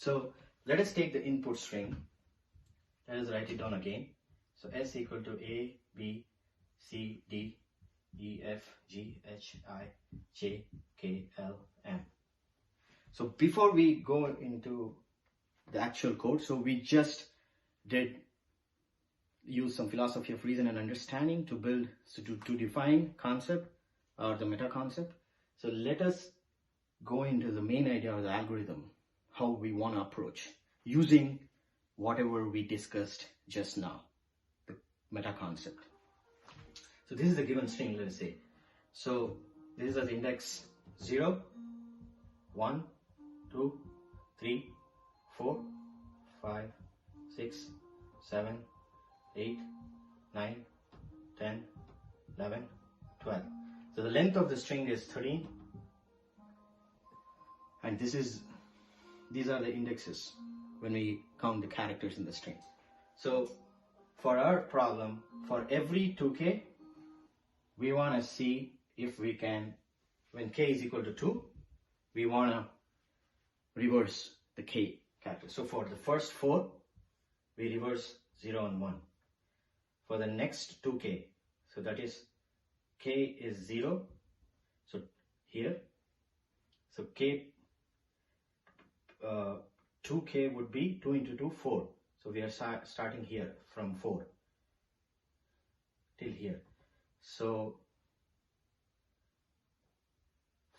So let us take the input string. Let us write it down again. So S equal to A, B, C, D, E, F, G, H, I, J, K, L, M. So before we go into the actual code, so we just did use some philosophy of reason and understanding to build, so to define concept or the meta concept. So let us go into the main idea of the algorithm, how we want to approach using whatever we discussed just now, the meta concept. So this is the given string, let us say. So this is the index 0, 1, 2, 3, 4, 5, 6, 7, 8, 9, 10, 11, 12. So the length of the string is 13. And these are the indexes when we count the characters in the string. So for our problem, for every 2k, we want to see if we can, when k is equal to 2, we want to reverse the k character. So for the first 4, we reverse 0 and 1. For the next 2k, so that is k is 0, so here, so k 2k would be 2 into 2, 4. So we are starting here from 4 till here. So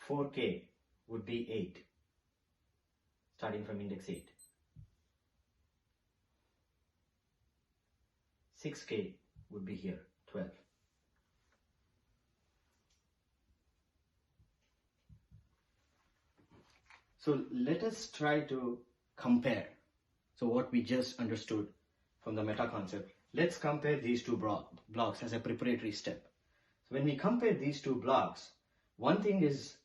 4k would be 8, starting from index 8. 6k would be here, 12. So let us try to compare. So what we just understood from the meta concept, let's compare these two blocks as a preparatory step. So when we compare these two blocks, one thing is,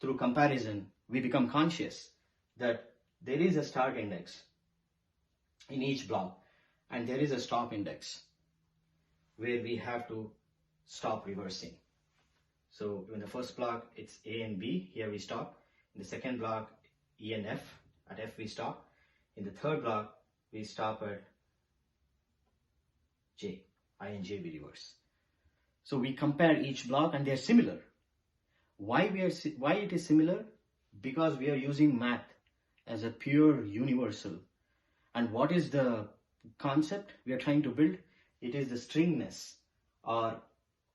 through comparison, we become conscious that there is a start index in each block and there is a stop index where we have to stop reversing. So in the first block, it's A and B, here we stop. In the second block, E and F, at F we stop. In the third block, we stop at J, I and J we reverse. So we compare each block and they're similar. Why it is similar? Because we are using math as a pure universal. And what is the concept we are trying to build? It is the stringness, or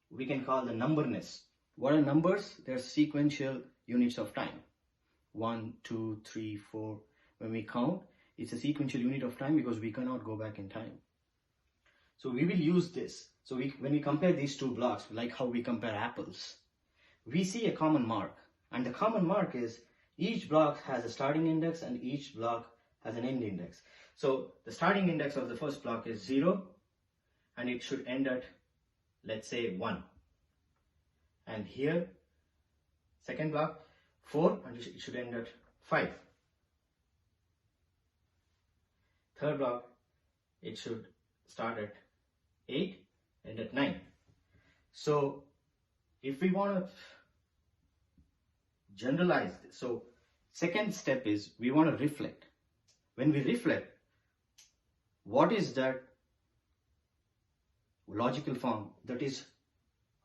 we can call the numberness. What are numbers? They're sequential units of time. 1, 2, 3, 4. When we count, it's a sequential unit of time because we cannot go back in time. So we will use this. So when we compare these two blocks, like how we compare apples, we see a common mark. And the common mark is each block has a starting index and each block has an end index. So the starting index of the first block is 0 and it should end at, let's say, 1. And here, second block, 4, and it should end at 5. Third block, it should start at 8, end at 9. So if we want to generalize this, so second step is we want to reflect. When we reflect, what is that logical form that is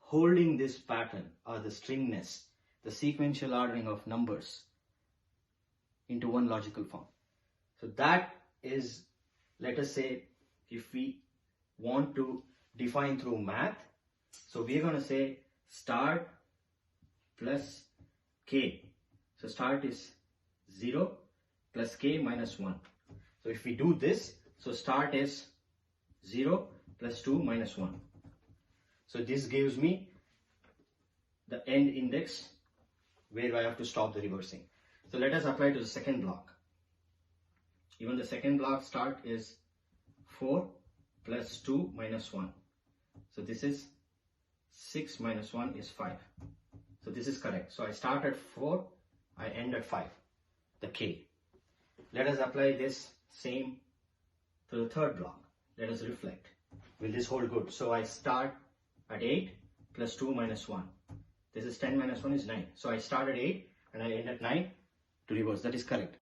holding this pattern or the stringness, the sequential ordering of numbers into one logical form? So that is, let us say, if we want to define through math, so we are going to say start plus k. So start is 0 plus k minus 1. So if we do this, so start is 0 plus 2 minus 1. So this gives me the end index where I have to stop the reversing. So let us apply to the second block. Even the second block start is 4 plus 2 minus 1. So this is 6 minus 1 is 5. So this is correct. So I start at 4, I end at 5, the k. Let us apply this same to the third block. Let us reflect. Will this hold good? So I start at 8 plus 2 minus 1. This is 10 minus 1 is 9. So I start at 8 and I end at 9 to reverse. That is correct.